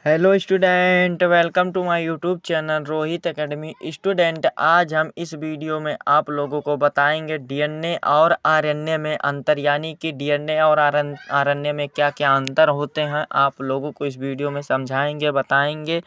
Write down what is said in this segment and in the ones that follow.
Hello student, welcome to my YouTube channel Rohit academy. Student, आज हम इस वीडियो में आप लोगों को बताएंगे डीएनए और आरएनए में अंतर, यानी कि डीएनए और आरएनए में क्या क्या अंतर होते हैं। आप लोगों को इस वीडियो में समझाएंगे, बताएंगे।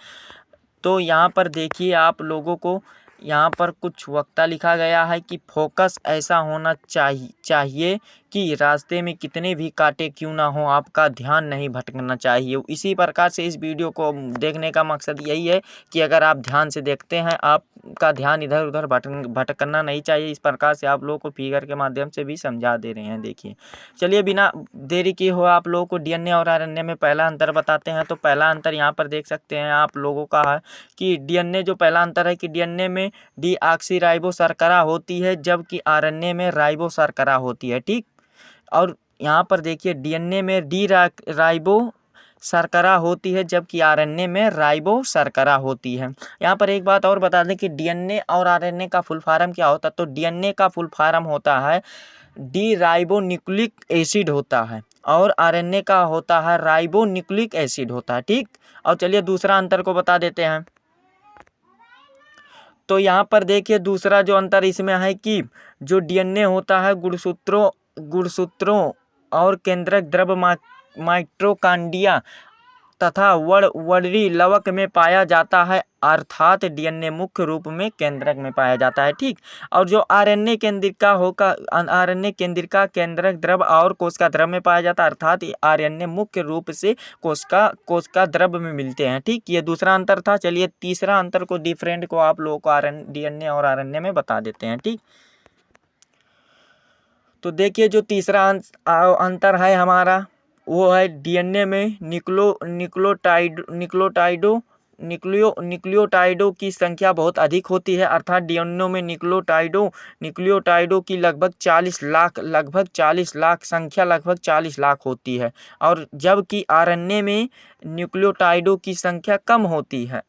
तो यहाँ पर देखिए, आप लोगों को यहाँ पर कुछ वक्ता लिखा गया है कि फोकस ऐसा होना चाहिए कि रास्ते में कितने भी कांटे क्यों ना हो, आपका ध्यान नहीं भटकना चाहिए। इसी प्रकार से इस वीडियो को देखने का मकसद यही है कि अगर आप ध्यान से देखते हैं, आपका ध्यान इधर उधर भटकना नहीं चाहिए। इस प्रकार से आप लोगों को फिगर के माध्यम से भी समझा दे रहे हैं। देखिए, चलिए बिना देरी किए हुए आप लोगों को डीएनए और आरएनए में पहला अंतर बताते हैं। तो पहला अंतर यहाँ पर देख सकते हैं आप लोगों का है कि डीएनए जो पहला अंतर है कि डीएनए में डीऑक्सी शर्करा होती है, जबकि आरएनए में राइबो शर्करा होती है। ठीक, और यहाँ पर देखिए डीएनए में डी राइबो शर्करा होती है, जबकि आरएनए में राइबो शर्करा होती है। यहाँ पर एक बात और बता दें कि डीएनए और आरएनए का फुल फॉर्म क्या होता है। तो डीएनए का फुल फॉर्म होता है डी राइबो न्यूक्लिक एसिड होता है, और आरएनए का होता है राइबो न्यूक्लिक एसिड होता है। ठीक, और चलिए दूसरा अंतर को बता देते हैं। तो यहाँ पर देखिए दूसरा जो अंतर इसमें है कि जो डीएनए होता है गुणसूत्रों और केंद्रक द्रव माइटोकॉन्ड्रिया तथा वड़री लवक में पाया जाता है, अर्थात डीएनए मुख्य रूप में केंद्रक में पाया जाता है। ठीक, और जो आरएनए केंद्रिका केंद्रक द्रव और कोशिका द्रव में पाया जाता है, अर्थात आरएनए मुख्य रूप से कोशिका द्रव में मिलते हैं। ठीक, ये दूसरा अंतर था। चलिए तीसरा अंतर को डिफरेंट को आप लोगों को डीएनए और आरएनए में बता देते हैं। ठीक, तो देखिए जो तीसरा अंतर है हमारा, वो है डीएनए में न्यूक्लियोटाइडों की संख्या बहुत अधिक होती है, अर्थात डीएनए में न्यूक्लियोटाइडों की लगभग 40 लाख संख्या लगभग 40 लाख होती है, और जबकि आरएनए में न्यूक्लियोटाइडों की संख्या कम होती है,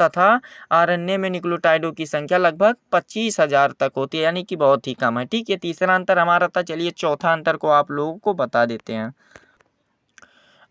तथा आरएनए में न्यूक्लियोटाइडों की संख्या लगभग 25,000 तक होती है, यानी कि बहुत ही कम है। ठीक, ये तीसरा अंतर हमारा था। चलिए चौथा अंतर को आप लोगों को बता देते हैं।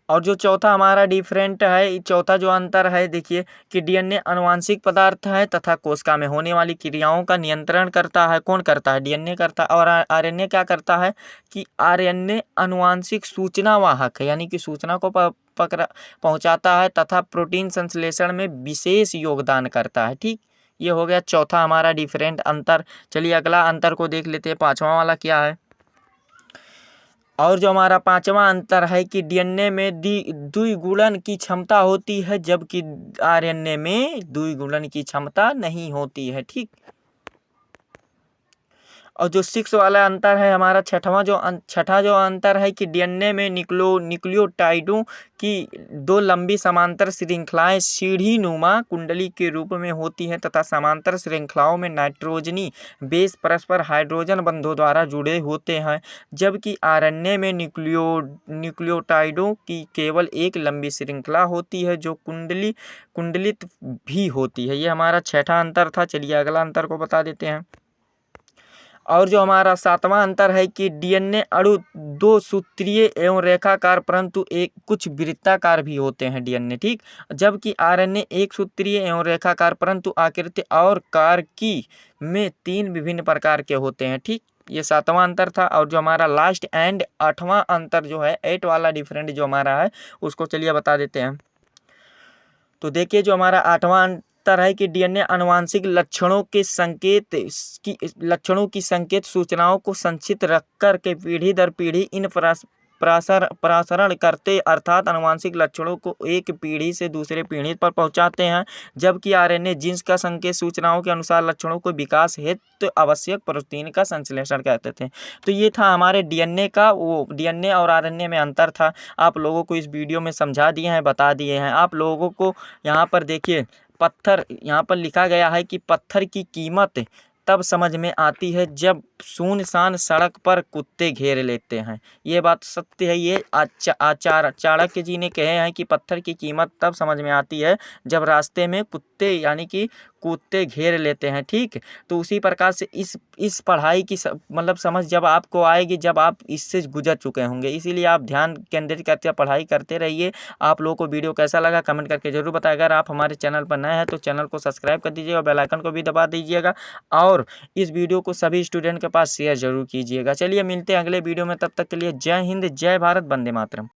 और जो चौथा हमारा डिफरेंट है, चौथा जो अंतर है, देखिए कि डीएनए आनुवांशिक पदार्थ है तथा कोशिका में होने वाली क्रियाओं का नियंत्रण करता है। कौन करता है? डीएनए करता है। और आरएनए क्या करता है कि आरएनए आनुवांशिक सूचना वाहक है, यानी कि सूचना को पकड़ा पहुंचाता है तथा प्रोटीन संश्लेषण में विशेष योगदान करता है। ठीक, ये हो गया चौथा हमारा डिफरेंट अंतर। चलिए अगला अंतर को देख लेते हैं, पांचवा वाला क्या है। और जो हमारा पांचवा अंतर है कि डीएनए में द्विगुणन की क्षमता होती है, जबकि आरएनए में द्विगुणन की क्षमता नहीं होती है। ठीक, और जो 6 वाला अंतर है हमारा, छठा जो अंतर है कि डीएनए में न्यूक्लियोटाइडों की 2 लंबी समांतर श्रृंखलाएं सीढ़ी नुमा कुंडली के रूप में होती हैं, तथा समांतर श्रृंखलाओं में नाइट्रोजनी बेस परस्पर हाइड्रोजन बंधों द्वारा जुड़े होते हैं, जबकि आरएनए में न्यूक्लियोटाइडों की केवल एक लंबी श्रृंखला होती है जो कुंडलित भी होती है। ये हमारा छठा अंतर था। चलिए अगला अंतर को बता देते हैं। और जो हमारा सातवां अंतर है कि डीएनए अणु 2 सूत्रीय एवं रेखाकार परंतु कुछ वृत्ताकार भी होते हैं डीएनए। ठीक, जबकि आरएनए एक सूत्रीय एवं रेखाकार परंतु आकृति और कारकी में 3 विभिन्न प्रकार के होते हैं। ठीक, ये सातवां अंतर था। और जो हमारा लास्ट एंड आठवां अंतर जो है, 8 वाला डिफरेंट जो हमारा है, उसको चलिए बता देते हैं। तो देखिए जो हमारा आठवां अंतर है कि डीएनए आनुवांशिक लक्षणों की संकेत सूचनाओं को संचित रख कर के पीढ़ी दर पीढ़ी इन प्रसारण करते, अर्थात आनुवांशिक लक्षणों को एक पीढ़ी से दूसरे पीढ़ी पर पहुंचाते हैं, जबकि आरएनए जीन्स का संकेत सूचनाओं के अनुसार लक्षणों को विकास हेतु आवश्यक प्रोटीन का संश्लेषण करते थे। तो ये था हमारे डीएनए और आरएनए में अंतर था। आप लोगों को इस वीडियो में समझा दिए हैं, बता दिए हैं। आप लोगों को यहाँ पर देखिए पत्थर, यहाँ पर लिखा गया है कि पत्थर की कीमत तब समझ में आती है जब सुनसान सड़क पर कुत्ते घेर लेते हैं। ये बात सत्य है। ये चाणक्य जी ने कहे हैं कि पत्थर की कीमत तब समझ में आती है जब रास्ते में कुत्ते यानी कि कुत्ते घेर लेते हैं। ठीक, तो उसी प्रकार से इस पढ़ाई की मतलब समझ जब आपको आएगी जब आप इससे गुजर चुके होंगे। इसीलिए आप ध्यान केंद्रित करते पढ़ाई करते रहिए। आप लोगों को वीडियो कैसा लगा कमेंट करके जरूर बताएं। अगर आप हमारे चैनल पर नए हैं तो चैनल को सब्सक्राइब कर दीजिएगा और बेल आइकन को भी दबा दीजिएगा और इस वीडियो को सभी स्टूडेंट के पास शेयर जरूर कीजिएगा। चलिए मिलते हैं अगले वीडियो में, तब तक के लिए जय हिंद, जय भारत, वंदे मातरम।